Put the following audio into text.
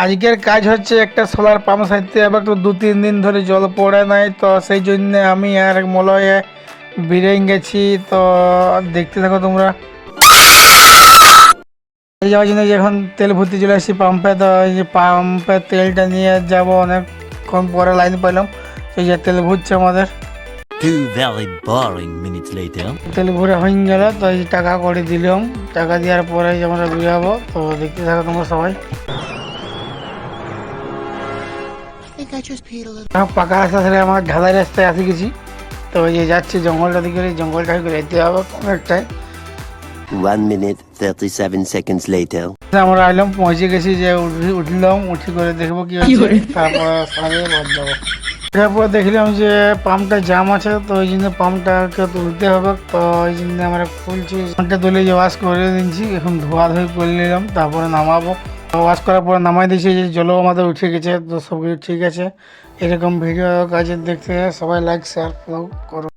আজকের কাজ হচ্ছে একটা সোলার পাম্প সাইতে, এবার তো 2-3 দিন ধরে জল পড়ে নাই, তো সেই জন্য আমি আর মলয়ে বেরিয়ে গেছি। তো দেখতে থাকো তোমরা। এই যাওয়ার জন্য যে এখন তেল ভর্তি চলে আসছি পাম্পে, তো এই যে পাম্পে তেলটা নিয়ে যাব, অনেকক্ষণ পরে লাইন পাইলাম। এই যে তেল ভরছে আমাদের, 2 very boring minutes later. তেল ভরে হয়ে গেল। তো এই যে টাকা করে দিলাম, টাকা দেওয়ার পরে যে আমরা বেরোবো। তো দেখতে থাকো তোমরা সবাই। পাকা রাস্তা ছেড়ে আমার ঢালাই রাস্তায় আসি গেছি। তো ওই যে যাচ্ছি জঙ্গলটা দিকে, জঙ্গলটা করে যেতে হবে অনেকটাই। 1 minute 37 seconds later. আমরা আইলাম, পৌঁছে গেছি, যে উঠলাম, উঠি করে দেখবো কি হচ্ছে, তারপর সারে বাদ যাবো। তারপর দেখলাম যে পাম্পটা জাম আছে, তো ওই জন্য পাম্পটাকে তুলতে হবে। তো ওই জন্য আমরা খুলছি, পাম্পটা তুলে যে ওয়াশ করে দিচ্ছি, এখন ধোয়া ধুই করে নিলাম, তারপরে নামাবো। ওয়াশ করার পরে নামাই দিয়েছি, যে জলও আমাদের উঠে গেছে। তো সব কিছু ঠিক আছে। এরকম ভিডিও কাজে দেখতে সবাই লাইক শেয়ার ফলো করো।